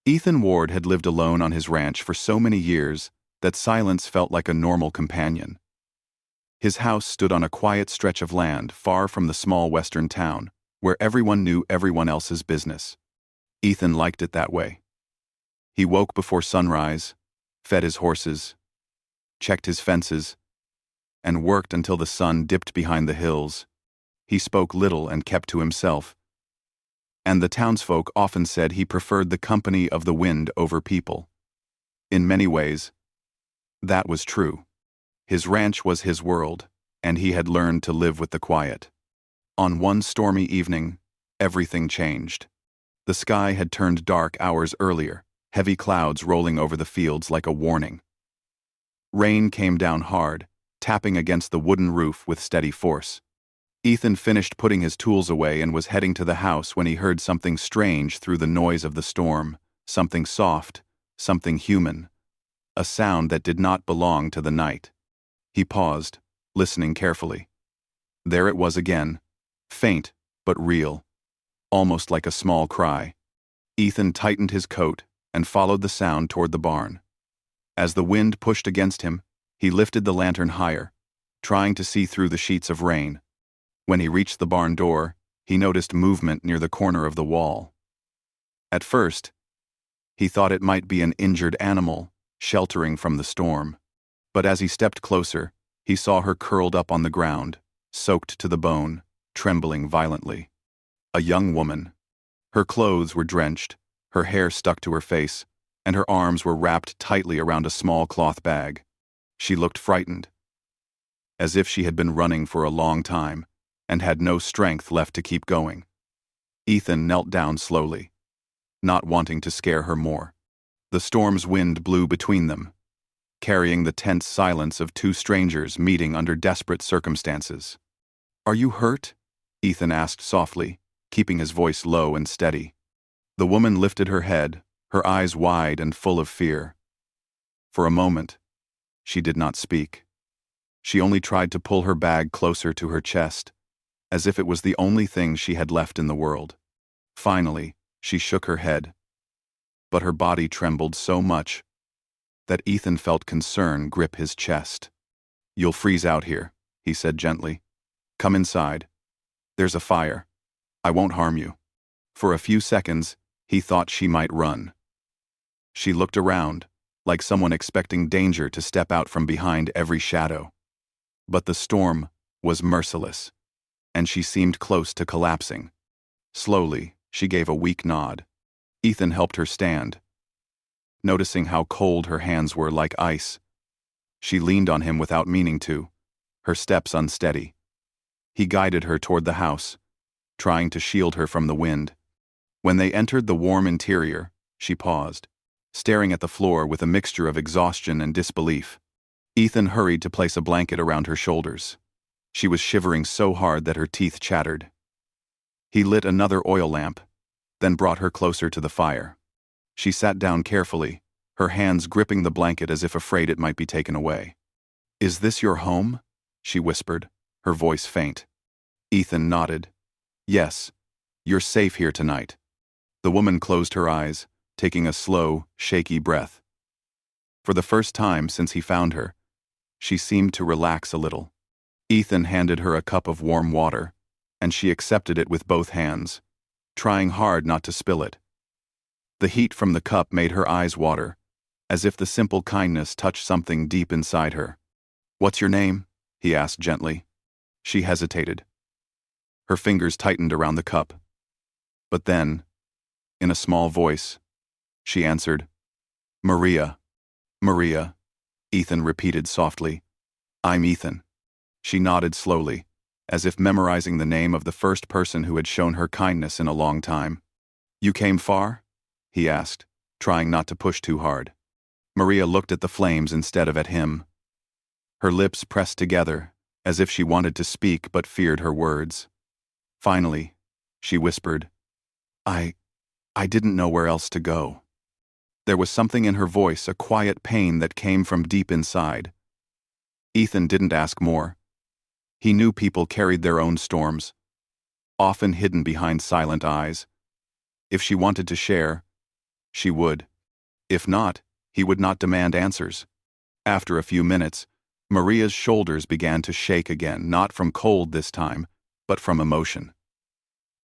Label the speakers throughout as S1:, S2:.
S1: Ethan Ward had lived alone on his ranch for so many years that silence felt like a normal companion. His house stood on a quiet stretch of land far from the small western town, where everyone knew everyone else's business. Ethan liked it that way. He woke before sunrise, fed his horses, checked his fences, and worked until the sun dipped behind the hills. He spoke little and kept to himself, and the townsfolk often said he preferred the company of the wind over people. In many ways, that was true. His ranch was his world, and he had learned to live with the quiet. On one stormy evening, everything changed. The sky had turned dark hours earlier, heavy clouds rolling over the fields like a warning. Rain came down hard, tapping against the wooden roof with steady force. Ethan finished putting his tools away and was heading to the house when he heard something strange through the noise of the storm, something soft, something human, a sound that did not belong to the night. He paused, listening carefully. There it was again, faint but real, almost like a small cry. Ethan tightened his coat and followed the sound toward the barn. As the wind pushed against him, he lifted the lantern higher, trying to see through the sheets of rain. When he reached the barn door, he noticed movement near the corner of the wall. At first, he thought it might be an injured animal, sheltering from the storm. But as he stepped closer, he saw her curled up on the ground, soaked to the bone, trembling violently. A young woman. Her clothes were drenched, her hair stuck to her face, and her arms were wrapped tightly around a small cloth bag. She looked frightened, as if she had been running for a long time and had no strength left to keep going. Ethan knelt down slowly, not wanting to scare her more. The storm's wind blew between them, carrying the tense silence of two strangers meeting under desperate circumstances. "Are you hurt?" Ethan asked softly, keeping his voice low and steady. The woman lifted her head, her eyes wide and full of fear. For a moment, she did not speak. She only tried to pull her bag closer to her chest, as if it was the only thing she had left in the world. Finally, she shook her head, but her body trembled so much that Ethan felt concern grip his chest. "You'll freeze out here," he said gently. "Come inside. There's a fire. I won't harm you." For a few seconds, he thought she might run. She looked around, like someone expecting danger to step out from behind every shadow. But the storm was merciless, and she seemed close to collapsing. Slowly, she gave a weak nod. Ethan helped her stand. Noticing how cold her hands were like ice, she leaned on him without meaning to, her steps unsteady. He guided her toward the house, trying to shield her from the wind. When they entered the warm interior, she paused, staring at the floor with a mixture of exhaustion and disbelief. Ethan hurried to place a blanket around her shoulders. She was shivering so hard that her teeth chattered. He lit another oil lamp, then brought her closer to the fire. She sat down carefully, her hands gripping the blanket as if afraid it might be taken away. "Is this your home?" she whispered, her voice faint. Ethan nodded. "Yes, you're safe here tonight." The woman closed her eyes, taking a slow, shaky breath. For the first time since he found her, she seemed to relax a little. Ethan handed her a cup of warm water, and she accepted it with both hands, trying hard not to spill it. The heat from the cup made her eyes water, as if the simple kindness touched something deep inside her. "What's your name?" he asked gently. She hesitated. Her fingers tightened around the cup. But then, in a small voice, she answered, "Maria." "Maria," Ethan repeated softly. "I'm Ethan." She nodded slowly, as if memorizing the name of the first person who had shown her kindness in a long time. "You came far?" he asked, trying not to push too hard. Maria looked at the flames instead of at him. Her lips pressed together, as if she wanted to speak but feared her words. Finally, she whispered, I didn't know where else to go." There was something in her voice, a quiet pain that came from deep inside. Ethan didn't ask more. He knew people carried their own storms, often hidden behind silent eyes. If she wanted to share, she would. If not, he would not demand answers. After a few minutes, Maria's shoulders began to shake again, not from cold this time, but from emotion.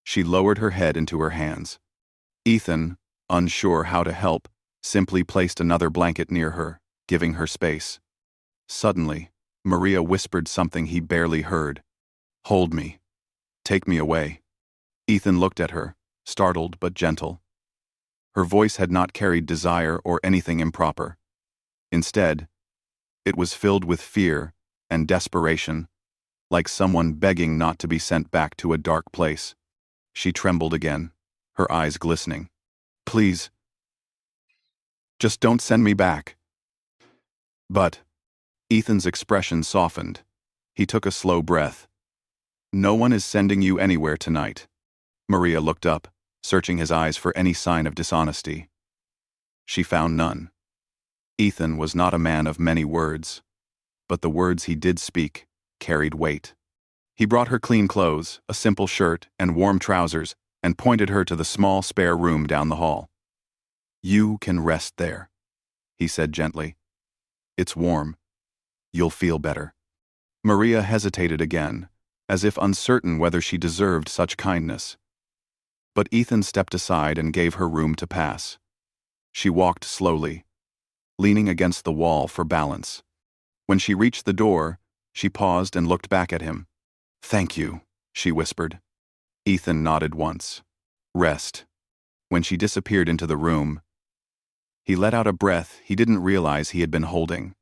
S1: She lowered her head into her hands. Ethan, unsure how to help, simply placed another blanket near her, giving her space. Suddenly, Maria whispered something he barely heard. "Hold me. Take me away." Ethan looked at her, startled but gentle. Her voice had not carried desire or anything improper. Instead, it was filled with fear and desperation, like someone begging not to be sent back to a dark place. She trembled again, her eyes glistening. "Please, just don't send me back." But Ethan's expression softened. He took a slow breath. "No one is sending you anywhere tonight." Maria looked up, searching his eyes for any sign of dishonesty. She found none. Ethan was not a man of many words, but the words he did speak carried weight. He brought her clean clothes, a simple shirt and warm trousers, and pointed her to the small spare room down the hall. "You can rest there," he said gently. "It's warm. You'll feel better." Maria hesitated again, as if uncertain whether she deserved such kindness. But Ethan stepped aside and gave her room to pass. She walked slowly, leaning against the wall for balance. When she reached the door, she paused and looked back at him. "Thank you," she whispered. Ethan nodded once. "Rest." When she disappeared into the room, he let out a breath he didn't realize he had been holding.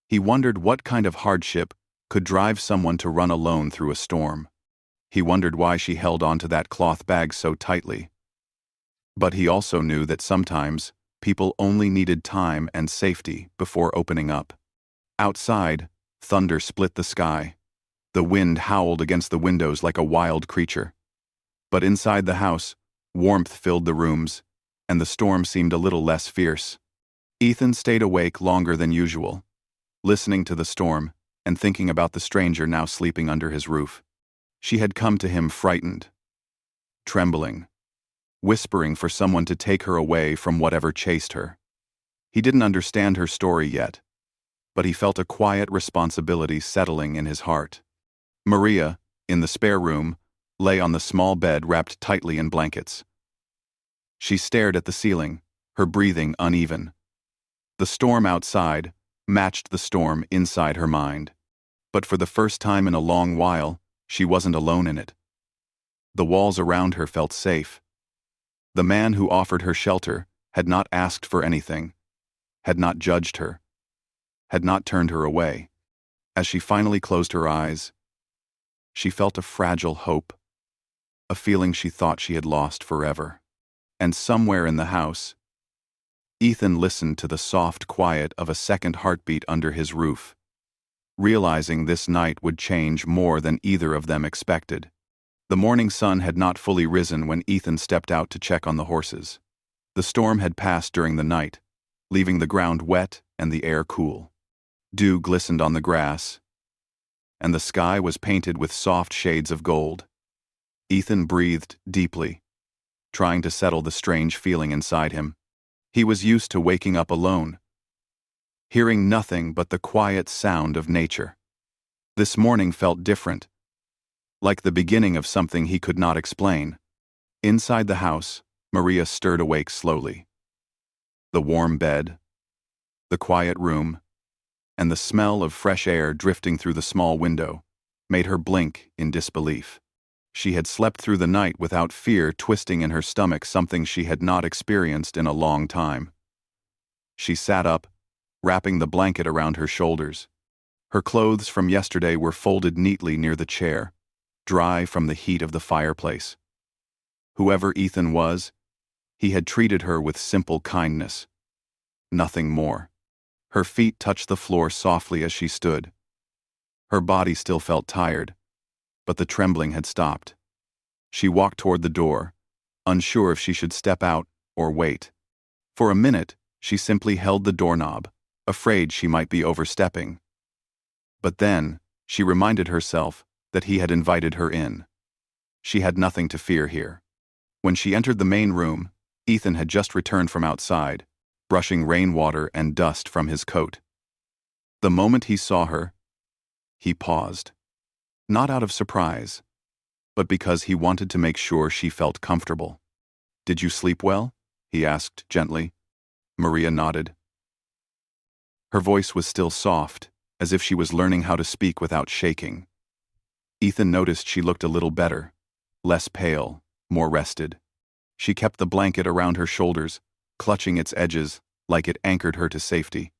S1: He wondered what kind of hardship could drive someone to run alone through a storm. He wondered why she held onto that cloth bag so tightly. But he also knew that sometimes people only needed time and safety before opening up. Outside, thunder split the sky. The wind howled against the windows like a wild creature. But inside the house, warmth filled the rooms, and the storm seemed a little less fierce. Ethan stayed awake longer than usual, listening to the storm and thinking about the stranger now sleeping under his roof. She had come to him frightened, trembling, whispering for someone to take her away from whatever chased her. He didn't understand her story yet, but he felt a quiet responsibility settling in his heart. Maria, in the spare room, lay on the small bed wrapped tightly in blankets. She stared at the ceiling, her breathing uneven. The storm outside matched the storm inside her mind. But for the first time in a long while, she wasn't alone in it. The walls around her felt safe. The man who offered her shelter had not asked for anything, had not judged her, had not turned her away. As she finally closed her eyes, she felt a fragile hope, a feeling she thought she had lost forever. And somewhere in the house, Ethan listened to the soft quiet of a second heartbeat under his roof, realizing this night would change more than either of them expected. The morning sun had not fully risen when Ethan stepped out to check on the horses. The storm had passed during the night, leaving the ground wet and the air cool. Dew glistened on the grass, and the sky was painted with soft shades of gold. Ethan breathed deeply, trying to settle the strange feeling inside him. He was used to waking up alone, hearing nothing but the quiet sound of nature. This morning felt different, like the beginning of something he could not explain. Inside the house, Maria stirred awake slowly. The warm bed, the quiet room, and the smell of fresh air drifting through the small window made her blink in disbelief. She had slept through the night without fear twisting in her stomach, something she had not experienced in a long time. She sat up, wrapping the blanket around her shoulders. Her clothes from yesterday were folded neatly near the chair, dry from the heat of the fireplace. Whoever Ethan was, he had treated her with simple kindness. Nothing more. Her feet touched the floor softly as she stood. Her body still felt tired, but the trembling had stopped. She walked toward the door, unsure if she should step out or wait. For a minute, she simply held the doorknob, afraid she might be overstepping. But then, she reminded herself that he had invited her in. She had nothing to fear here. When she entered the main room, Ethan had just returned from outside, brushing rainwater and dust from his coat. The moment he saw her, he paused. Not out of surprise, but because he wanted to make sure she felt comfortable. "Did you sleep well?" he asked gently. Maria nodded. Her voice was still soft, as if she was learning how to speak without shaking. Ethan noticed she looked a little better, less pale, more rested. She kept the blanket around her shoulders, clutching its edges like it anchored her to safety.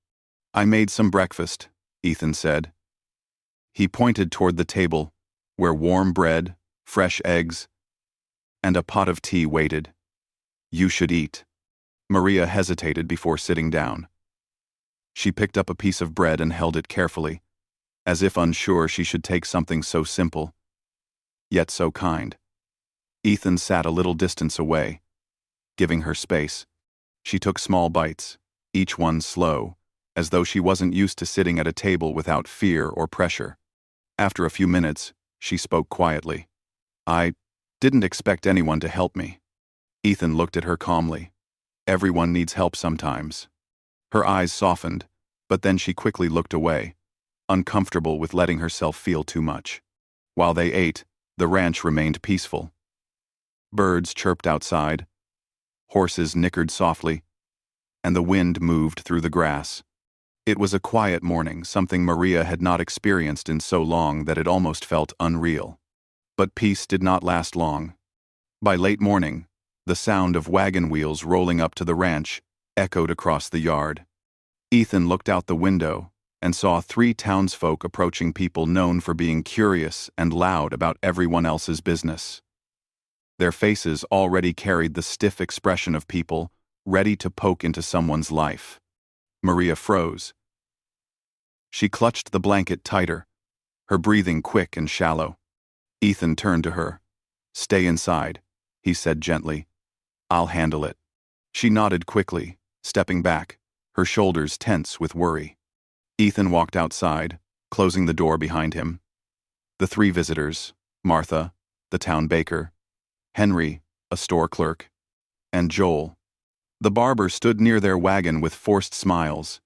S1: "I made some breakfast," Ethan said. He pointed toward the table, where warm bread, fresh eggs, and a pot of tea waited. "You should eat." Maria hesitated before sitting down. She picked up a piece of bread and held it carefully, as if unsure she should take something so simple, yet so kind. Ethan sat a little distance away, giving her space. She took small bites, each one slow, as though she wasn't used to sitting at a table without fear or pressure. After a few minutes, she spoke quietly. "I didn't expect anyone to help me." Ethan looked at her calmly. "Everyone needs help sometimes." Her eyes softened, but then she quickly looked away, uncomfortable with letting herself feel too much. While they ate, the ranch remained peaceful. Birds chirped outside, horses nickered softly, and the wind moved through the grass. It was a quiet morning, something Maria had not experienced in so long that it almost felt unreal. But peace did not last long. By late morning, the sound of wagon wheels rolling up to the ranch echoed across the yard. Ethan looked out the window and saw 3 townsfolk approaching people known for being curious and loud about everyone else's business. Their faces already carried the stiff expression of people ready to poke into someone's life. Maria froze. She clutched the blanket tighter, her breathing quick and shallow. Ethan turned to her. "Stay inside," he said gently. "I'll handle it." She nodded quickly, stepping back, her shoulders tense with worry. Ethan walked outside, closing the door behind him. The 3 visitors, Martha, the town baker, Henry, a store clerk, and Joel, the barber, stood near their wagon with forced smiles.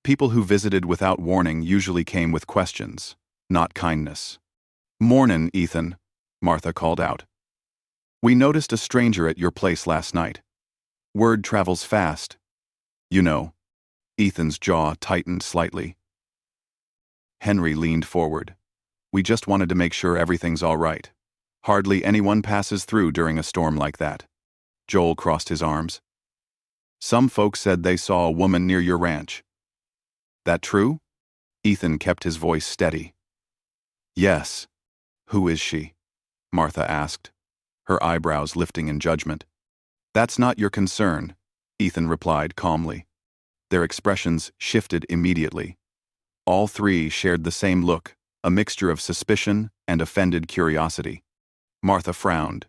S1: People who visited without warning usually came with questions, not kindness. "Mornin', Ethan," Martha called out. "We noticed a stranger at your place last night. Word travels fast. You know." Ethan's jaw tightened slightly. Henry leaned forward. "We just wanted to make sure everything's all right. Hardly anyone passes through during a storm like that." Joel crossed his arms. "Some folks said they saw a woman near your ranch. That true?" Ethan kept his voice steady. "Yes." "Who is she?" Martha asked, her eyebrows lifting in judgment. "That's not your concern," Ethan replied calmly. Their expressions shifted immediately. All 3 shared the same look, a mixture of suspicion and offended curiosity. Martha frowned.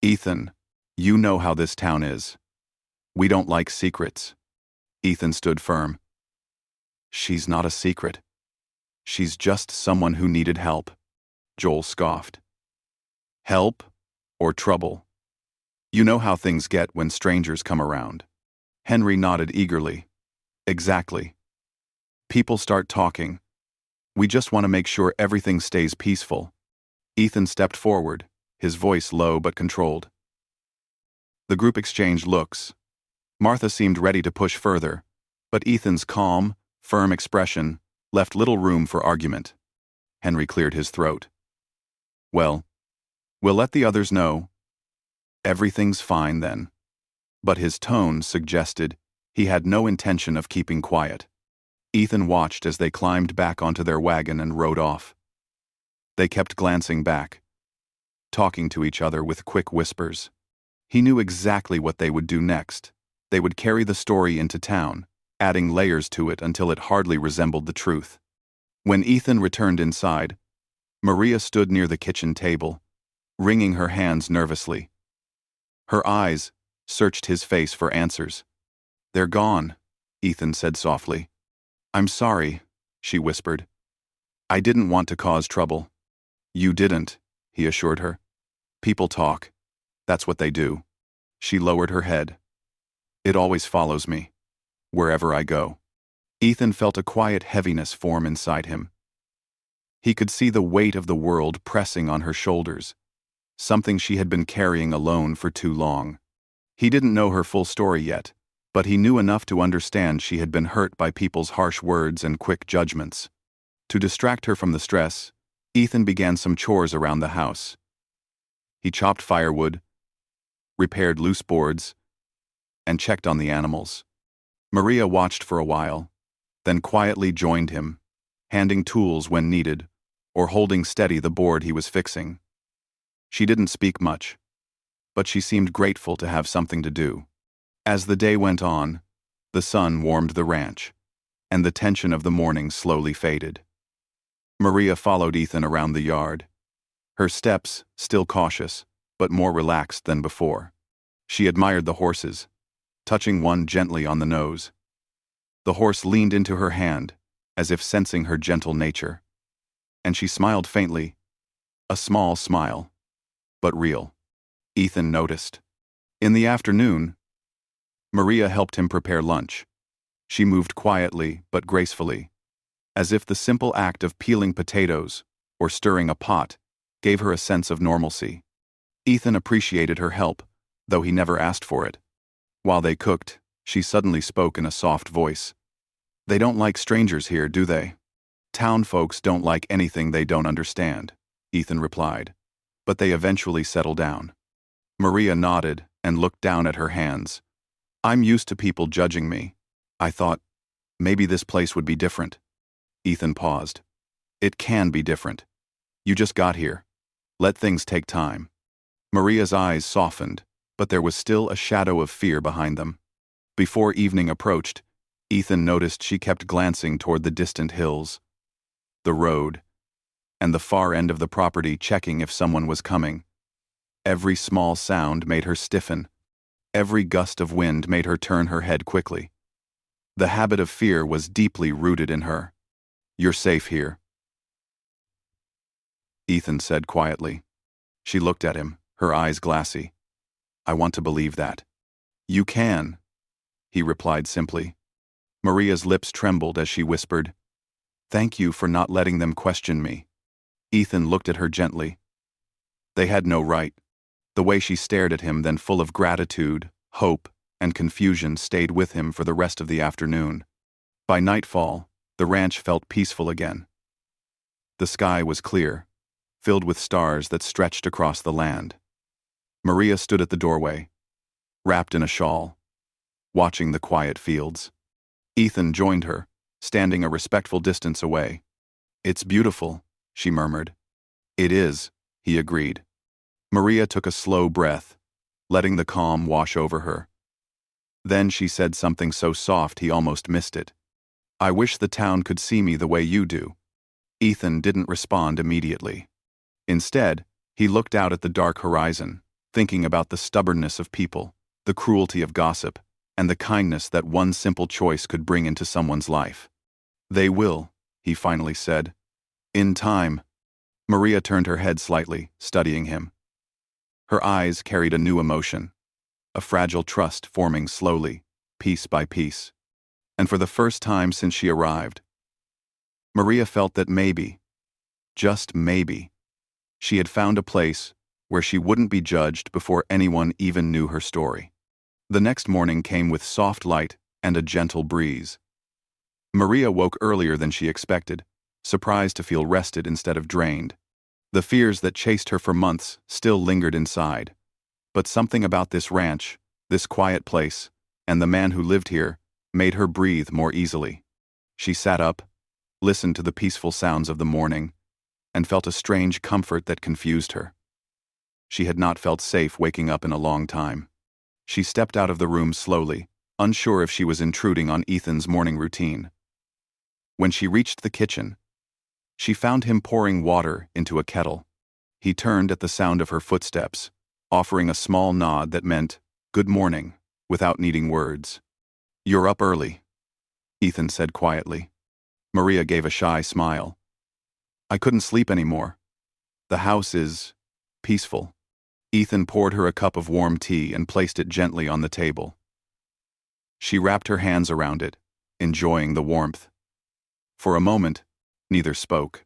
S1: "Ethan, you know how this town is. We don't like secrets." Ethan stood firm. "She's not a secret. She's just someone who needed help." Joel scoffed. "Help or trouble? You know how things get when strangers come around." Henry nodded eagerly. "Exactly. People start talking. We just want to make sure everything stays peaceful." Ethan stepped forward, his voice low but controlled. The group exchanged looks. Martha seemed ready to push further, but Ethan's calm, firm expression left little room for argument. Henry cleared his throat. "Well, we'll let the others know. Everything's fine then." But his tone suggested he had no intention of keeping quiet. Ethan watched as they climbed back onto their wagon and rode off. They kept glancing back, talking to each other with quick whispers. He knew exactly what they would do next. They would carry the story into town, adding layers to it until it hardly resembled the truth. When Ethan returned inside, Maria stood near the kitchen table, wringing her hands nervously. Her eyes searched his face for answers. "They're gone," Ethan said softly. "I'm sorry," she whispered. "I didn't want to cause trouble." "You didn't," he assured her. "People talk. That's what they do." She lowered her head. It always follows me, wherever I go. Ethan felt a quiet heaviness form inside him. He could see the weight of the world pressing on her shoulders, something she had been carrying alone for too long. He didn't know her full story yet, but he knew enough to understand she had been hurt by people's harsh words and quick judgments. To distract her from the stress, Ethan began some chores around the house. He chopped firewood, repaired loose boards, and checked on the animals. Maria watched for a while, then quietly joined him, handing tools when needed, or holding steady the board he was fixing. She didn't speak much, but she seemed grateful to have something to do. As the day went on, the sun warmed the ranch, and the tension of the morning slowly faded. Maria followed Ethan around the yard, her steps still cautious, but more relaxed than before. She admired the horses, touching one gently on the nose. The horse leaned into her hand, as if sensing her gentle nature. And she smiled faintly, a small smile, but real. Ethan noticed. In the afternoon, Maria helped him prepare lunch. She moved quietly but gracefully, as if the simple act of peeling potatoes or stirring a pot gave her a sense of normalcy. Ethan appreciated her help, though he never asked for it. While they cooked, she suddenly spoke in a soft voice. "They don't like strangers here, do they?" "Town folks don't like anything they don't understand," Ethan replied, but they eventually settled down. Maria nodded and looked down at her hands. "I'm used to people judging me. I thought, maybe this place would be different." Ethan paused. "It can be different. You just got here. Let things take time." Maria's eyes softened, but there was still a shadow of fear behind them. Before evening approached, Ethan noticed she kept glancing toward the distant hills, the road, and the far end of the property, checking if someone was coming. Every small sound made her stiffen. Every gust of wind made her turn her head quickly. The habit of fear was deeply rooted in her. "You're safe here," Ethan said quietly. She looked at him, her eyes glassy. "I want to believe that." "You can," he replied simply. Maria's lips trembled as she whispered, "Thank you for not letting them question me." Ethan looked at her gently. They had no right. The way she stared at him, then full of gratitude, hope, and confusion, stayed with him for the rest of the afternoon. By nightfall, the ranch felt peaceful again. The sky was clear, filled with stars that stretched across the land. Maria stood at the doorway, wrapped in a shawl, watching the quiet fields. Ethan joined her, standing a respectful distance away. "It's beautiful," she murmured. "It is," he agreed. Maria took a slow breath, letting the calm wash over her. Then she said something so soft he almost missed it. "I wish the town could see me the way you do." Ethan didn't respond immediately. Instead, he looked out at the dark horizon, thinking about the stubbornness of people, the cruelty of gossip, and the kindness that one simple choice could bring into someone's life. "They will," he finally said. "In time." Maria turned her head slightly, studying him. Her eyes carried a new emotion, a fragile trust forming slowly, piece by piece. And for the first time since she arrived, Maria felt that maybe, just maybe, she had found a place where she wouldn't be judged before anyone even knew her story. The next morning came with soft light and a gentle breeze. Maria woke earlier than she expected, surprised to feel rested instead of drained. The fears that chased her for months still lingered inside, but something about this ranch, this quiet place, and the man who lived here made her breathe more easily. She sat up, listened to the peaceful sounds of the morning, and felt a strange comfort that confused her. She had not felt safe waking up in a long time. She stepped out of the room slowly, unsure if she was intruding on Ethan's morning routine. When she reached the kitchen, she found him pouring water into a kettle. He turned at the sound of her footsteps, offering a small nod that meant, "Good morning," without needing words. "You're up early," Ethan said quietly. Maria gave a shy smile. "I couldn't sleep anymore. The house is peaceful." Ethan poured her a cup of warm tea and placed it gently on the table. She wrapped her hands around it, enjoying the warmth. For a moment, neither spoke.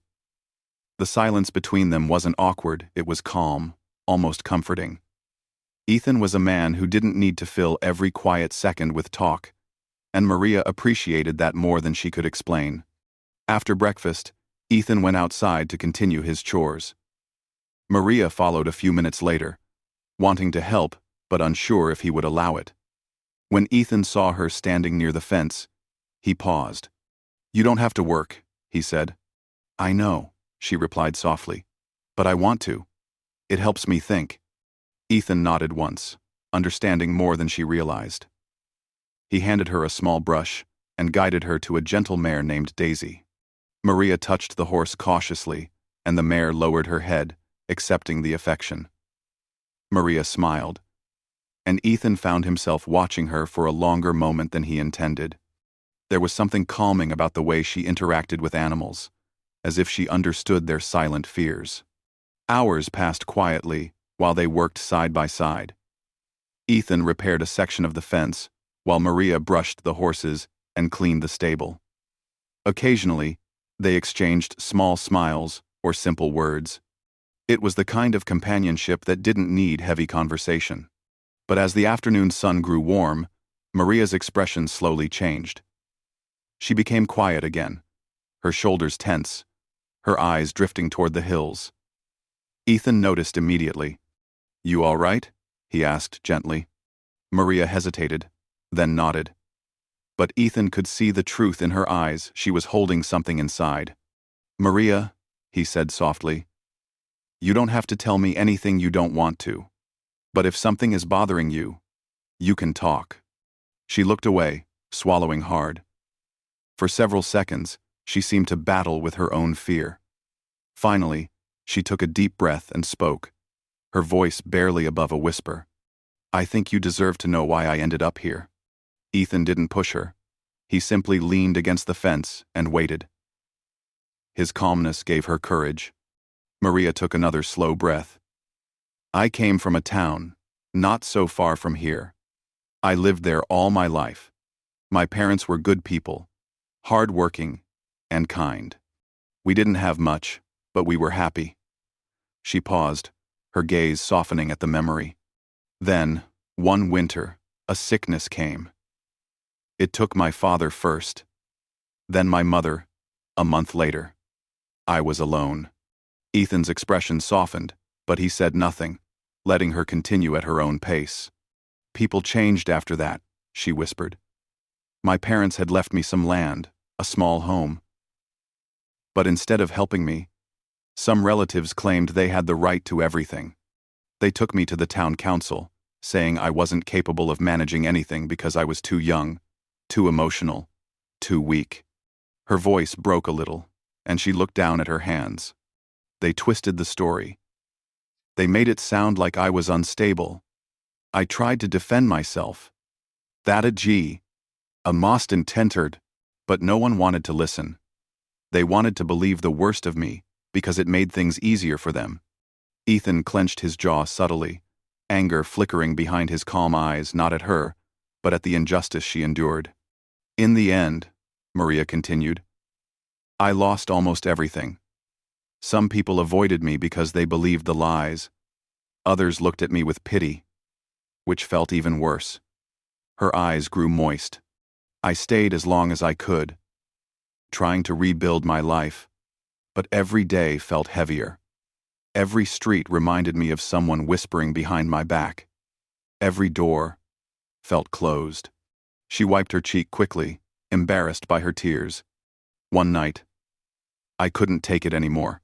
S1: The silence between them wasn't awkward, it was calm, almost comforting. Ethan was a man who didn't need to fill every quiet second with talk, and Maria appreciated that more than she could explain. After breakfast, Ethan went outside to continue his chores. Maria followed a few minutes later, wanting to help but unsure if he would allow it. When Ethan saw her standing near the fence, he paused. "You don't have to work," he said. "I know," she replied softly, "but I want to. It helps me think." Ethan nodded once, understanding more than she realized. He handed her a small brush and guided her to a gentle mare named Daisy. Maria touched the horse cautiously, and the mare lowered her head, accepting the affection. Maria smiled, and Ethan found himself watching her for a longer moment than he intended. There was something calming about the way she interacted with animals, as if she understood their silent fears. Hours passed quietly while they worked side by side. Ethan repaired a section of the fence, while Maria brushed the horses and cleaned the stable. Occasionally, they exchanged small smiles or simple words. It was the kind of companionship that didn't need heavy conversation. But as the afternoon sun grew warm, Maria's expression slowly changed. She became quiet again, her shoulders tense, her eyes drifting toward the hills. Ethan noticed immediately. "You all right?" he asked gently. Maria hesitated, then nodded. But Ethan could see the truth in her eyes. She was holding something inside. "Maria," he said softly, "you don't have to tell me anything you don't want to. But if something is bothering you, you can talk." She looked away, swallowing hard. For several seconds, she seemed to battle with her own fear. Finally, she took a deep breath and spoke, her voice barely above a whisper. "I think you deserve to know why I ended up here." Ethan didn't push her. He simply leaned against the fence and waited. His calmness gave her courage. Maria took another slow breath. "I came from a town, not so far from here. I lived there all my life. My parents were good people, hard-working, and kind. We didn't have much, but we were happy." She paused, her gaze softening at the memory. Then, one winter, a sickness came. It took my father first, then my mother, a month later. I was alone. Ethan's expression softened, but he said nothing, letting her continue at her own pace. "People changed after that," she whispered. "My parents had left me some land, a small home. But instead of helping me, some relatives claimed they had the right to everything. They took me to the town council, saying I wasn't capable of managing anything because I was too young, too emotional, too weak." Her voice broke a little, and she looked down at her hands. They twisted the story. They made it sound like I was unstable. I tried to defend myself. That a most intented, but no one wanted to listen. They wanted to believe the worst of me because it made things easier for them. Ethan clenched his jaw subtly, anger flickering behind his calm eyes, not at her, but at the injustice she endured. "In the end," Maria continued, "I lost almost everything. Some people avoided me because they believed the lies. Others looked at me with pity, which felt even worse." Her eyes grew moist. "I stayed as long as I could, trying to rebuild my life, but every day felt heavier. Every street reminded me of someone whispering behind my back. Every door felt closed." She wiped her cheek quickly, embarrassed by her tears. "One night, I couldn't take it anymore.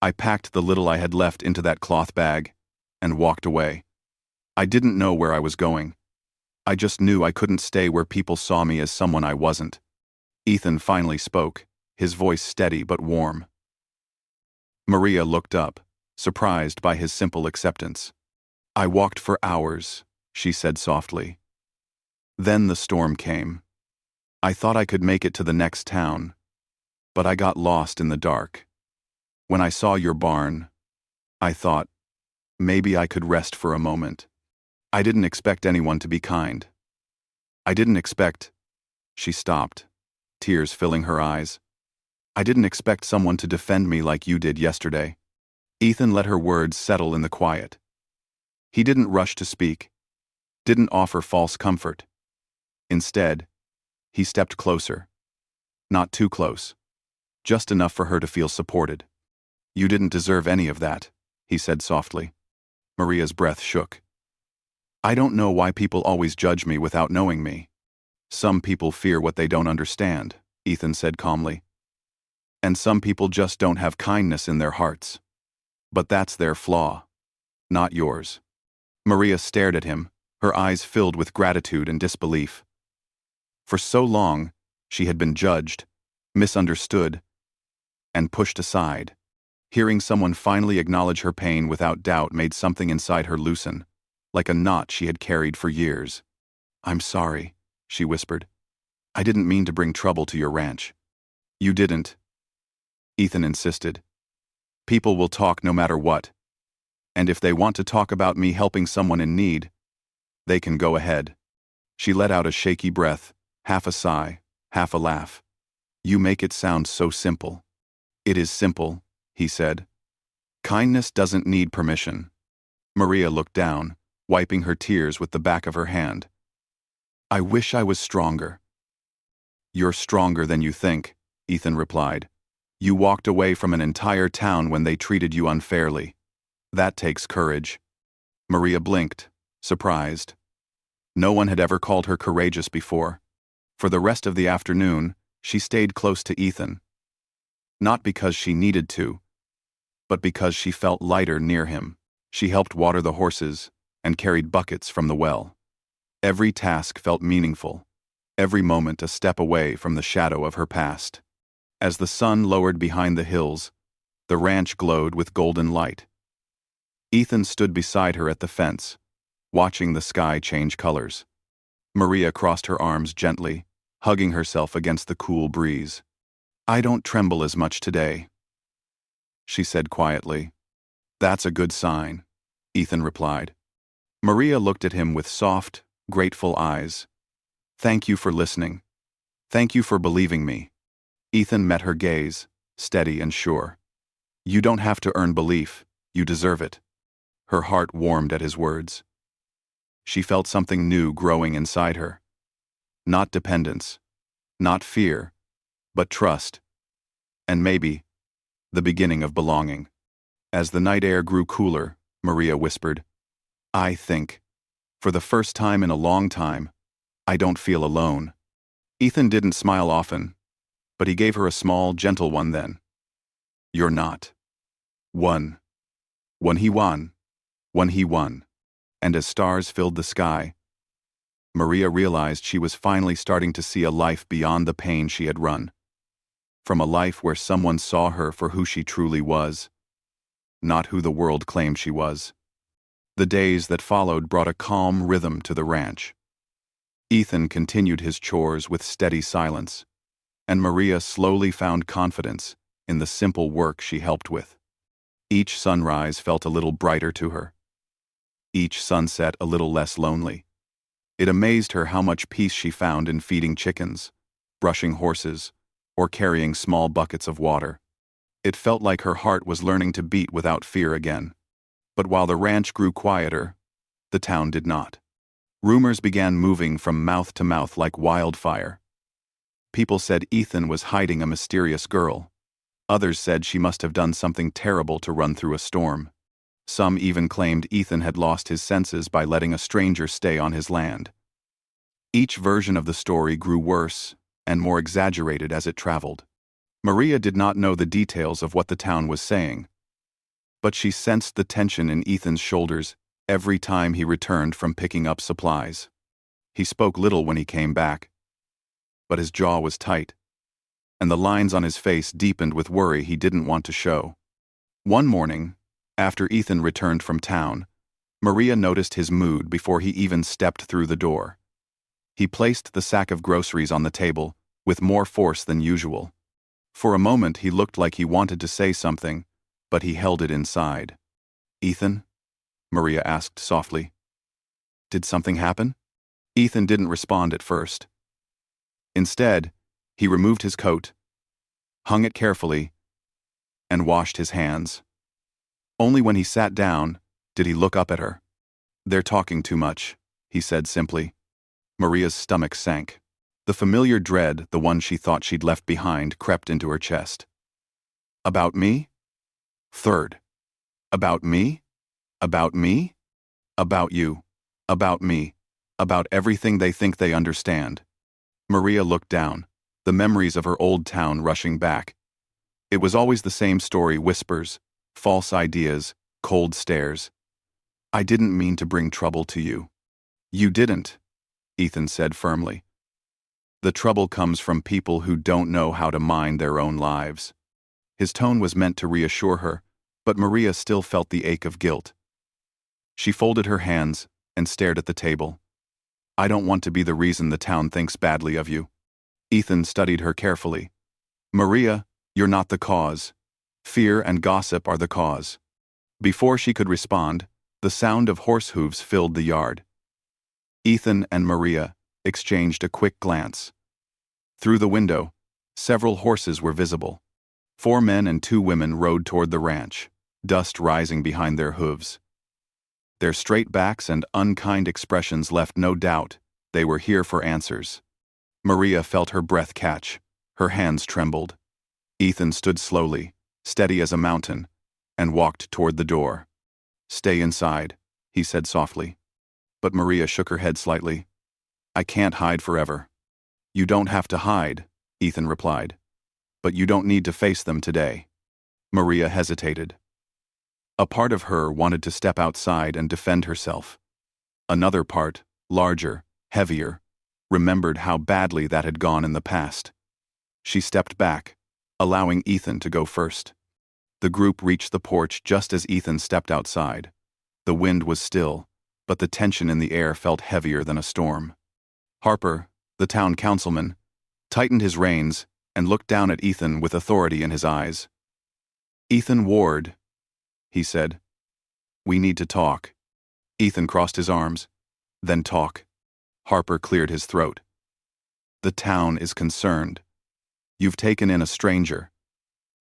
S1: I packed the little I had left into that cloth bag and walked away. I didn't know where I was going. I just knew I couldn't stay where people saw me as someone I wasn't." Ethan finally spoke, his voice steady but warm. Maria looked up, surprised by his simple acceptance. "I walked for hours," she said softly. "Then the storm came. I thought I could make it to the next town, but I got lost in the dark. When I saw your barn, I thought, Maybe I could rest for a moment. I didn't expect anyone to be kind. I didn't expect. She stopped, tears filling her eyes. I didn't expect someone to defend me like you did yesterday. Ethan let her words settle in the quiet. He didn't rush to speak, didn't offer false comfort. Instead, he stepped closer. Not too close. Just enough for her to feel supported. You didn't deserve any of that, he said softly. Maria's breath shook. I don't know why people always judge me without knowing me. Some people fear what they don't understand, Ethan said calmly. And some people just don't have kindness in their hearts. But that's their flaw, not yours. Maria stared at him, her eyes filled with gratitude and disbelief. For so long, she had been judged, misunderstood, and pushed aside. Hearing someone finally acknowledge her pain without doubt made something inside her loosen, like a knot she had carried for years. I'm sorry, she whispered. I didn't mean to bring trouble to your ranch. You didn't, Ethan insisted. People will talk no matter what. And if they want to talk about me helping someone in need, they can go ahead. She let out a shaky breath, half a sigh, half a laugh. You make it sound so simple. It is simple, he said. Kindness doesn't need permission. Maria looked down, wiping her tears with the back of her hand. I wish I was stronger. You're stronger than you think, Ethan replied. You walked away from an entire town when they treated you unfairly. That takes courage. Maria blinked, surprised. No one had ever called her courageous before. For the rest of the afternoon, she stayed close to Ethan. Not because she needed to, but because she felt lighter near him. She helped water the horses and carried buckets from the well. Every task felt meaningful, every moment a step away from the shadow of her past. As the sun lowered behind the hills, the ranch glowed with golden light. Ethan stood beside her at the fence, watching the sky change colors. Maria crossed her arms gently, hugging herself against the cool breeze. I don't tremble as much today, she said quietly. That's a good sign, Ethan replied. Maria looked at him with soft, grateful eyes. Thank you for listening. Thank you for believing me. Ethan met her gaze, steady and sure. You don't have to earn belief, you deserve it. Her heart warmed at his words. She felt something new growing inside her. Not dependence, not fear, but trust. And maybe, the beginning of belonging. As the night air grew cooler, Maria whispered, I think, for the first time in a long time, I don't feel alone. Ethan didn't smile often, but he gave her a small, gentle one then. You're not. One. One he won. One he won. And as stars filled the sky, Maria realized she was finally starting to see a life beyond the pain she had run. From a life where someone saw her for who she truly was, not who the world claimed she was. The days that followed brought a calm rhythm to the ranch. Ethan continued his chores with steady silence, and Maria slowly found confidence in the simple work she helped with. Each sunrise felt a little brighter to her. Each sunset a little less lonely. It amazed her how much peace she found in feeding chickens, brushing horses, or carrying small buckets of water. It felt like her heart was learning to beat without fear again. But while the ranch grew quieter, the town did not. Rumors began moving from mouth to mouth like wildfire. People said Ethan was hiding a mysterious girl. Others said she must have done something terrible to run through a storm. Some even claimed Ethan had lost his senses by letting a stranger stay on his land. Each version of the story grew worse and more exaggerated as it traveled. Maria did not know the details of what the town was saying, but she sensed the tension in Ethan's shoulders every time he returned from picking up supplies. He spoke little when he came back, but his jaw was tight, and the lines on his face deepened with worry he didn't want to show. One morning, after Ethan returned from town, Maria noticed his mood before he even stepped through the door. He placed the sack of groceries on the table with more force than usual. For a moment he looked like he wanted to say something, but he held it inside. Ethan? Maria asked softly. Did something happen? Ethan didn't respond at first. Instead, he removed his coat, hung it carefully, and washed his hands. Only when he sat down did he look up at her. They're talking too much, he said simply. Maria's stomach sank. The familiar dread, the one she thought she'd left behind, crept into her chest. About me? Third. About me? About me? About you. About me. About everything they think they understand. Maria looked down, the memories of her old town rushing back. It was always the same story, whispers, false ideas, cold stares. I didn't mean to bring trouble to you. You didn't, Ethan said firmly. The trouble comes from people who don't know how to mind their own lives. His tone was meant to reassure her, but Maria still felt the ache of guilt. She folded her hands and stared at the table. I don't want to be the reason the town thinks badly of you. Ethan studied her carefully. Maria, you're not the cause. Fear and gossip are the cause. Before she could respond, the sound of horse hooves filled the yard. Ethan and Maria exchanged a quick glance. Through the window, several horses were visible. 4 men and 2 women rode toward the ranch, dust rising behind their hooves. Their straight backs and unkind expressions left no doubt they were here for answers. Maria felt her breath catch. Her hands trembled. Ethan stood slowly, steady as a mountain, and walked toward the door. Stay inside, he said softly. But Maria shook her head slightly. I can't hide forever. You don't have to hide, Ethan replied. But you don't need to face them today. Maria hesitated. A part of her wanted to step outside and defend herself. Another part, larger, heavier, remembered how badly that had gone in the past. She stepped back, allowing Ethan to go first. The group reached the porch just as Ethan stepped outside. The wind was still, but the tension in the air felt heavier than a storm. Harper, the town councilman, tightened his reins and looked down at Ethan with authority in his eyes. Ethan Ward, he said. We need to talk. Ethan crossed his arms. Then talk. Harper cleared his throat. The town is concerned. You've taken in a stranger.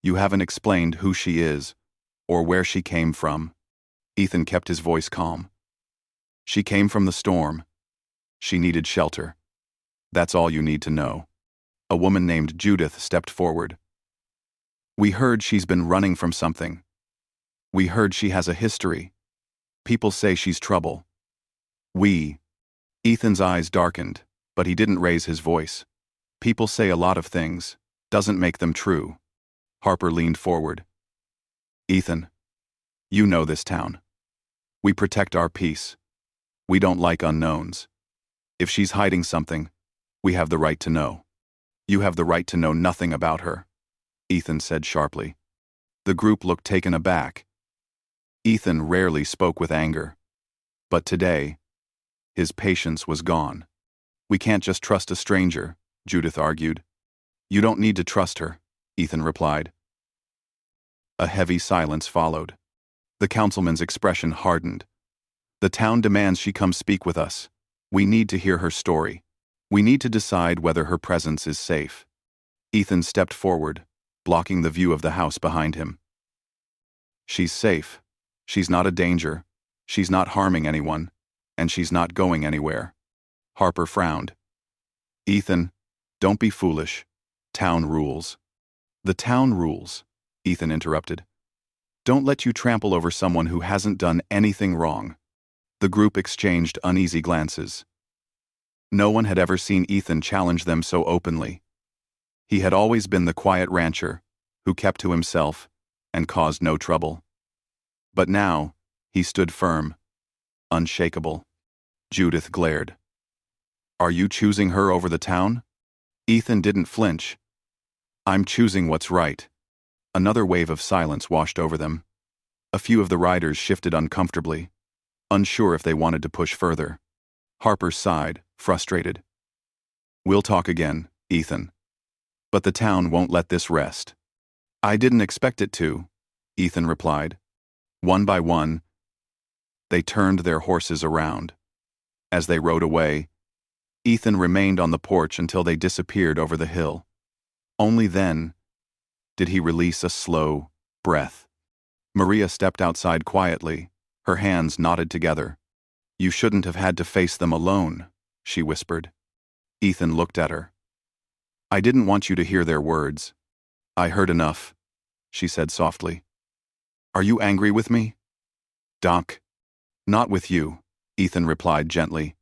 S1: You haven't explained who she is, or where she came from. Ethan kept his voice calm. She came from the storm. She needed shelter. That's all you need to know. A woman named Judith stepped forward. We heard she's been running from something. We heard she has a history. People say she's trouble. Ethan's eyes darkened, but he didn't raise his voice. People say a lot of things, doesn't make them true. Harper leaned forward. Ethan, you know this town. We protect our peace. We don't like unknowns. If she's hiding something, we have the right to know. You have the right to know nothing about her, Ethan said sharply. The group looked taken aback. Ethan rarely spoke with anger. But today, his patience was gone. We can't just trust a stranger, Judith argued. You don't need to trust her, Ethan replied. A heavy silence followed. The councilman's expression hardened. The town demands she come speak with us. We need to hear her story. We need to decide whether her presence is safe. Ethan stepped forward, blocking the view of the house behind him. She's safe. She's not a danger. She's not harming anyone. And she's not going anywhere. Harper frowned. Ethan, don't be foolish. Town rules. The town rules, Ethan interrupted. Don't let you trample over someone who hasn't done anything wrong. The group exchanged uneasy glances. No one had ever seen Ethan challenge them so openly. He had always been the quiet rancher, who kept to himself and caused no trouble. But now, he stood firm, unshakable. Judith glared. Are you choosing her over the town? Ethan didn't flinch. I'm choosing what's right. Another wave of silence washed over them. A few of the riders shifted uncomfortably, unsure if they wanted to push further. Harper sighed, frustrated. We'll talk again, Ethan. But the town won't let this rest. I didn't expect it to, Ethan replied. One by one, They turned their horses around. As they rode away, Ethan remained on the porch until they disappeared over the hill. Only then did he release a slow breath. Maria stepped outside quietly, her hands knotted together. "You shouldn't have had to face them alone," she whispered. Ethan looked at her. "I didn't want you to hear their words." "I heard enough," she said softly. "Are you angry with me?" "Doc." "Not with you," Ethan replied gently.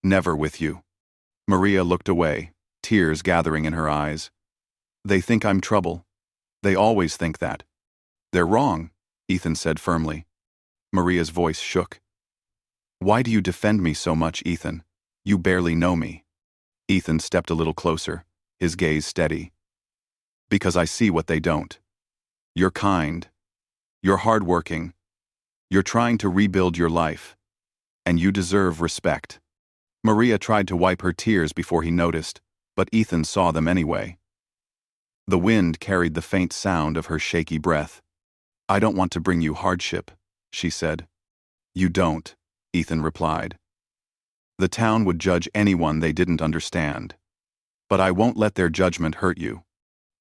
S1: "Never with you." Maria looked away, tears gathering in her eyes. "They think I'm trouble. They always think that." "They're wrong," Ethan said firmly. Maria's voice shook. "Why do you defend me so much, Ethan? You barely know me." Ethan stepped a little closer, his gaze steady. "Because I see what they don't. You're kind. You're hardworking. You're trying to rebuild your life. And you deserve respect." Maria tried to wipe her tears before he noticed, but Ethan saw them anyway. The wind carried the faint sound of her shaky breath. "I don't want to bring you hardship," she said. "You don't," Ethan replied. "The town would judge anyone they didn't understand. But I won't let their judgment hurt you."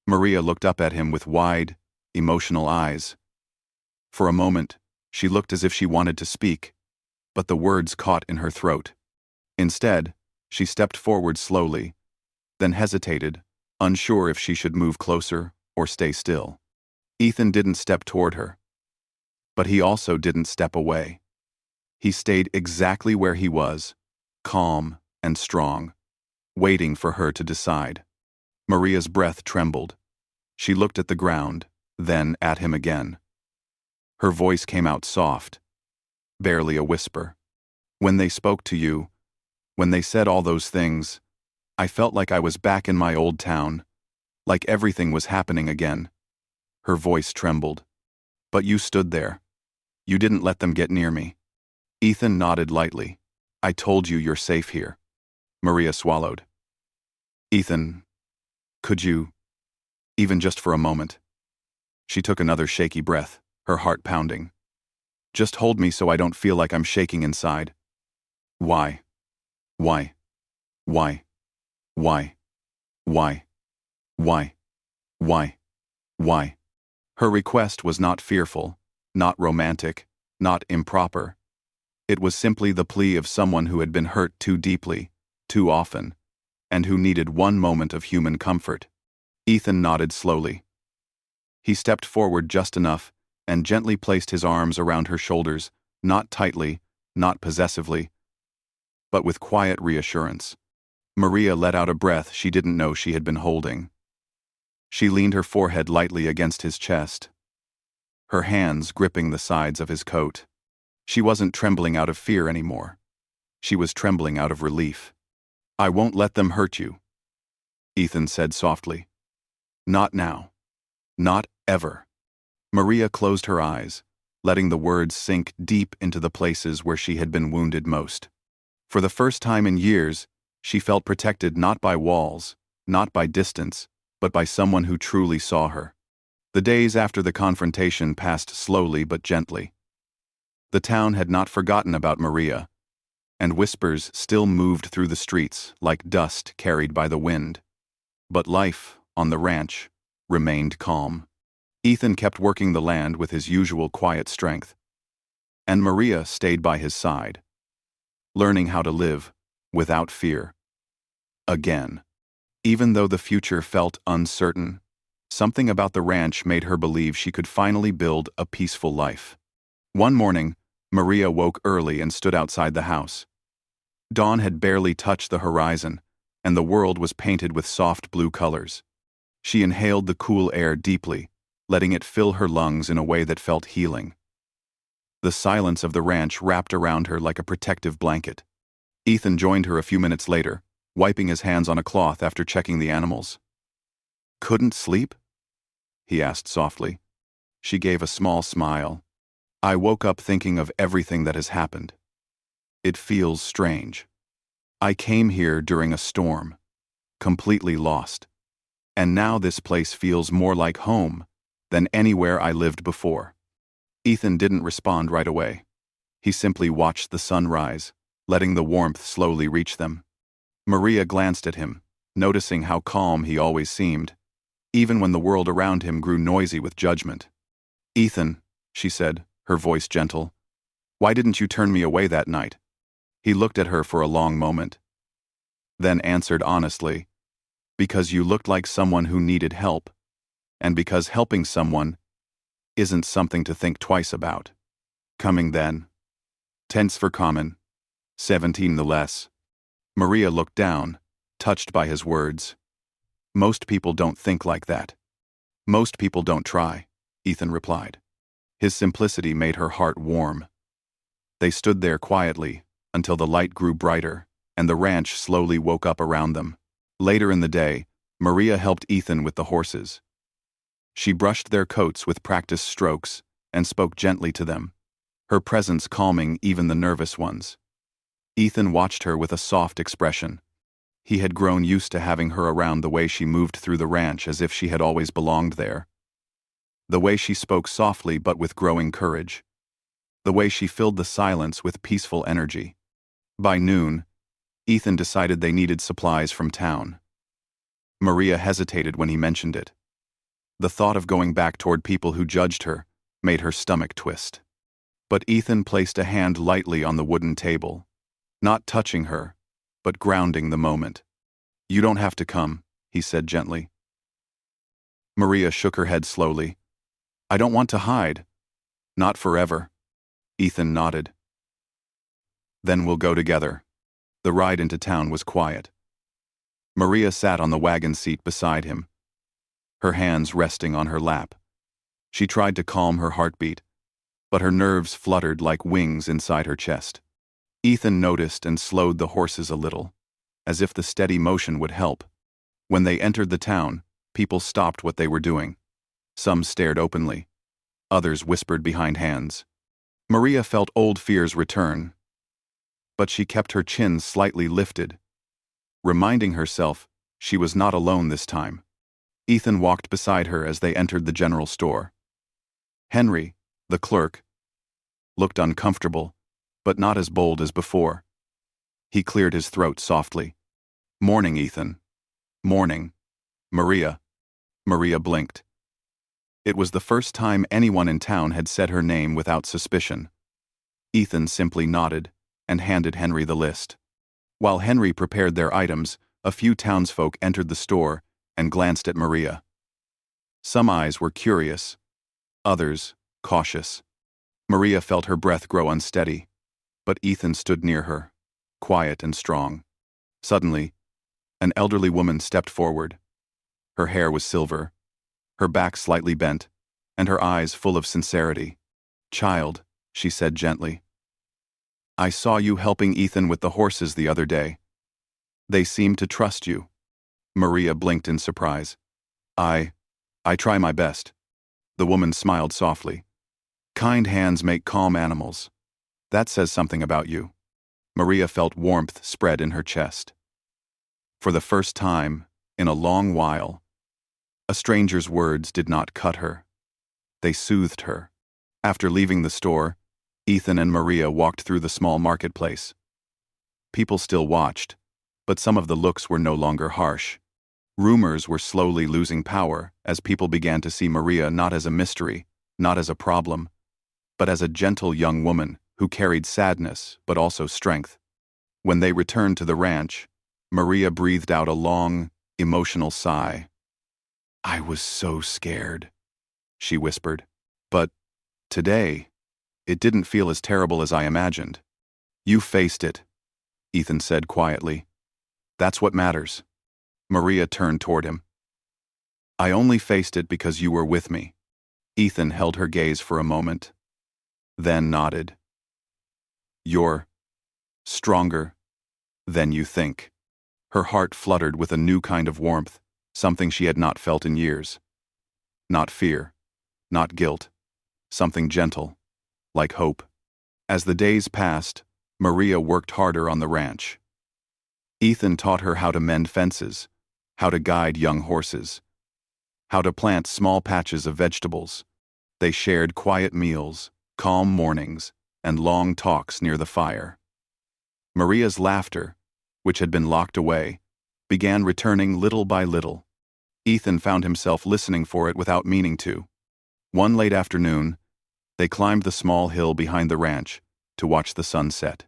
S1: Maria looked up at him with wide, emotional eyes. For a moment, she looked as if she wanted to speak, but the words caught in her throat. Instead, she stepped forward slowly, then hesitated, unsure if she should move closer or stay still. Ethan didn't step toward her. But he also didn't step away. He stayed exactly where he was, calm and strong, waiting for her to decide. Maria's breath trembled. She looked at the ground, then at him again. Her voice came out soft, barely a whisper. "When they spoke to you, when they said all those things, I felt like I was back in my old town, like everything was happening again." Her voice trembled. "But you stood there. You didn't let them get near me." Ethan nodded lightly. "I told you you're safe here." Maria swallowed. "Ethan, could you, even just for a moment?" She took another shaky breath, her heart pounding. "Just hold me so I don't feel like I'm shaking inside." "Why? Why? Why? Why? Why? Why? Why? Why?" Her request was not fearful, not romantic, not improper. It was simply the plea of someone who had been hurt too deeply, too often, and who needed one moment of human comfort. Ethan nodded slowly. He stepped forward just enough and gently placed his arms around her shoulders, not tightly, not possessively, but with quiet reassurance. Maria let out a breath she didn't know she had been holding. She leaned her forehead lightly against his chest, her hands gripping the sides of his coat. She wasn't trembling out of fear anymore. She was trembling out of relief. "I won't let them hurt you," Ethan said softly. "Not now. Not ever." Maria closed her eyes, letting the words sink deep into the places where she had been wounded most. For the first time in years, she felt protected not by walls, not by distance, but by someone who truly saw her. The days after the confrontation passed slowly but gently. The town had not forgotten about Maria, and whispers still moved through the streets like dust carried by the wind. But life, on the ranch, remained calm. Ethan kept working the land with his usual quiet strength, and Maria stayed by his side, learning how to live without fear. Again. Even though the future felt uncertain, something about the ranch made her believe she could finally build a peaceful life. One morning, Maria woke early and stood outside the house. Dawn had barely touched the horizon, and the world was painted with soft blue colors. She inhaled the cool air deeply, letting it fill her lungs in a way that felt healing. The silence of the ranch wrapped around her like a protective blanket. Ethan joined her a few minutes later, wiping his hands on a cloth after checking the animals. "Couldn't sleep?" he asked softly. She gave a small smile. "I woke up thinking of everything that has happened. It feels strange. I came here during a storm, completely lost. And now this place feels more like home than anywhere I lived before." Ethan didn't respond right away. He simply watched the sun rise, letting the warmth slowly reach them. Maria glanced at him, noticing how calm he always seemed, even when the world around him grew noisy with judgment. "Ethan," she said, her voice gentle, "why didn't you turn me away that night?" He looked at her for a long moment, then answered honestly, "Because you looked like someone who needed help, and because helping someone isn't something to think twice about." Coming then. Tense for common. 17 the less. Maria looked down, touched by his words. "Most people don't think like that. Most people don't try," Ethan replied. His simplicity made her heart warm. They stood there quietly until the light grew brighter and the ranch slowly woke up around them. Later in the day, Maria helped Ethan with the horses. She brushed their coats with practiced strokes and spoke gently to them, her presence calming even the nervous ones. Ethan watched her with a soft expression. He had grown used to having her around the way she moved through the ranch as if she had always belonged there. The way she spoke softly but with growing courage. The way she filled the silence with peaceful energy. By noon, Ethan decided they needed supplies from town. Maria hesitated when he mentioned it. The thought of going back toward people who judged her made her stomach twist. But Ethan placed a hand lightly on the wooden table, not touching her, but grounding the moment. "You don't have to come," he said gently. Maria shook her head slowly. "I don't want to hide. Not forever." Ethan nodded. "Then we'll go together." The ride into town was quiet. Maria sat on the wagon seat beside him, her hands resting on her lap. She tried to calm her heartbeat, but her nerves fluttered like wings inside her chest. Ethan noticed and slowed the horses a little, as if the steady motion would help. When they entered the town, people stopped what they were doing. Some stared openly. Others whispered behind hands. Maria felt old fears return, but she kept her chin slightly lifted, reminding herself she was not alone this time. Ethan walked beside her as they entered the general store. Henry, the clerk, looked uncomfortable, but not as bold as before. He cleared his throat softly. "Morning, Ethan." "Morning, Maria." Maria blinked. It was the first time anyone in town had said her name without suspicion. Ethan simply nodded and handed Henry the list. While Henry prepared their items, a few townsfolk entered the store and glanced at Maria. Some eyes were curious, others cautious. Maria felt her breath grow unsteady, but Ethan stood near her, quiet and strong. Suddenly, an elderly woman stepped forward. Her hair was silver, her back slightly bent, and her eyes full of sincerity. "Child," she said gently, "I saw you helping Ethan with the horses the other day. They seem to trust you." Maria blinked in surprise. I try my best." The woman smiled softly. "Kind hands make calm animals. That says something about you." Maria felt warmth spread in her chest. For the first time, in a long while, a stranger's words did not cut her. They soothed her. After leaving the store, Ethan and Maria walked through the small marketplace. People still watched, but some of the looks were no longer harsh. Rumors were slowly losing power as people began to see Maria not as a mystery, not as a problem, but as a gentle young woman who carried sadness but also strength. When they returned to the ranch, Maria breathed out a long, emotional sigh. "I was so scared," she whispered. "But today, it didn't feel as terrible as I imagined." "You faced it," Ethan said quietly. "That's what matters." Maria turned toward him. "I only faced it because you were with me." Ethan held her gaze for a moment, then nodded. "You're stronger than you think." Her heart fluttered with a new kind of warmth, something she had not felt in years. Not fear, not guilt, something gentle, like hope. As the days passed, Maria worked harder on the ranch. Ethan taught her how to mend fences, how to guide young horses, how to plant small patches of vegetables. They shared quiet meals, calm mornings, and long talks near the fire. Maria's laughter, which had been locked away, began returning little by little. Ethan found himself listening for it without meaning to. One late afternoon, they climbed the small hill behind the ranch to watch the sun set.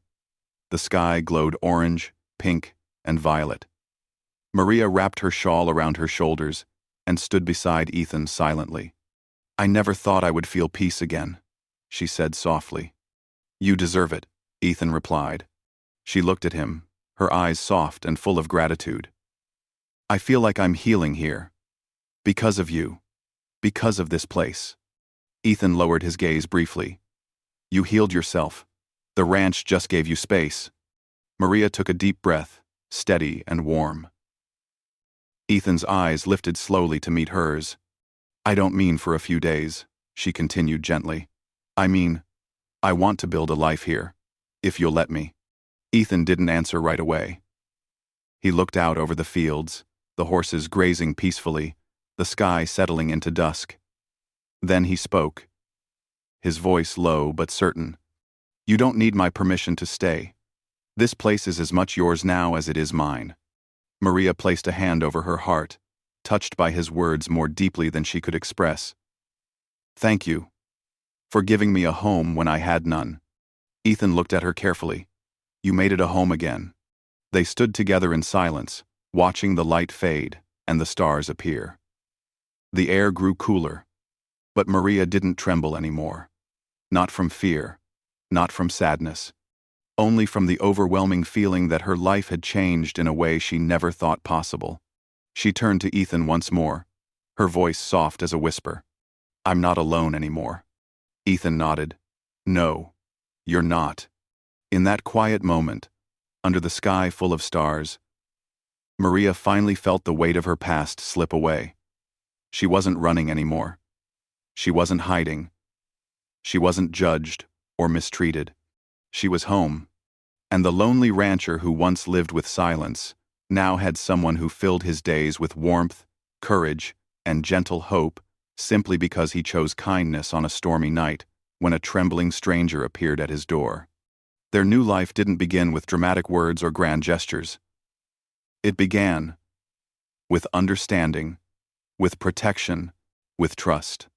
S1: The sky glowed orange, pink, and violet. Maria wrapped her shawl around her shoulders and stood beside Ethan silently. "I never thought I would feel peace again," she said softly. "You deserve it," Ethan replied. She looked at him, her eyes soft and full of gratitude. "I feel like I'm healing here. Because of you. Because of this place." Ethan lowered his gaze briefly. "You healed yourself. The ranch just gave you space." Maria took a deep breath, steady and warm. Ethan's eyes lifted slowly to meet hers. "I don't mean for a few days," she continued gently. "I mean, I want to build a life here, if you'll let me." Ethan didn't answer right away. He looked out over the fields, the horses grazing peacefully, the sky settling into dusk. Then he spoke, his voice low but certain. "You don't need my permission to stay. This place is as much yours now as it is mine." Maria placed a hand over her heart, touched by his words more deeply than she could express. "Thank you for giving me a home when I had none." Ethan looked at her carefully. "You made it a home again." They stood together in silence, watching the light fade and the stars appear. The air grew cooler, but Maria didn't tremble anymore. Not from fear, not from sadness, only from the overwhelming feeling that her life had changed in a way she never thought possible. She turned to Ethan once more, her voice soft as a whisper. "I'm not alone anymore." Ethan nodded. "No, you're not." In that quiet moment, under the sky full of stars, Maria finally felt the weight of her past slip away. She wasn't running anymore. She wasn't hiding. She wasn't judged or mistreated. She was home. And the lonely rancher who once lived with silence now had someone who filled his days with warmth, courage, and gentle hope simply because he chose kindness on a stormy night when a trembling stranger appeared at his door. Their new life didn't begin with dramatic words or grand gestures. It began with understanding, with protection, with trust.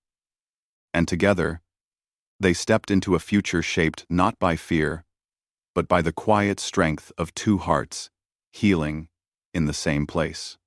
S1: And together, they stepped into a future shaped not by fear, but by the quiet strength of two hearts, healing in the same place.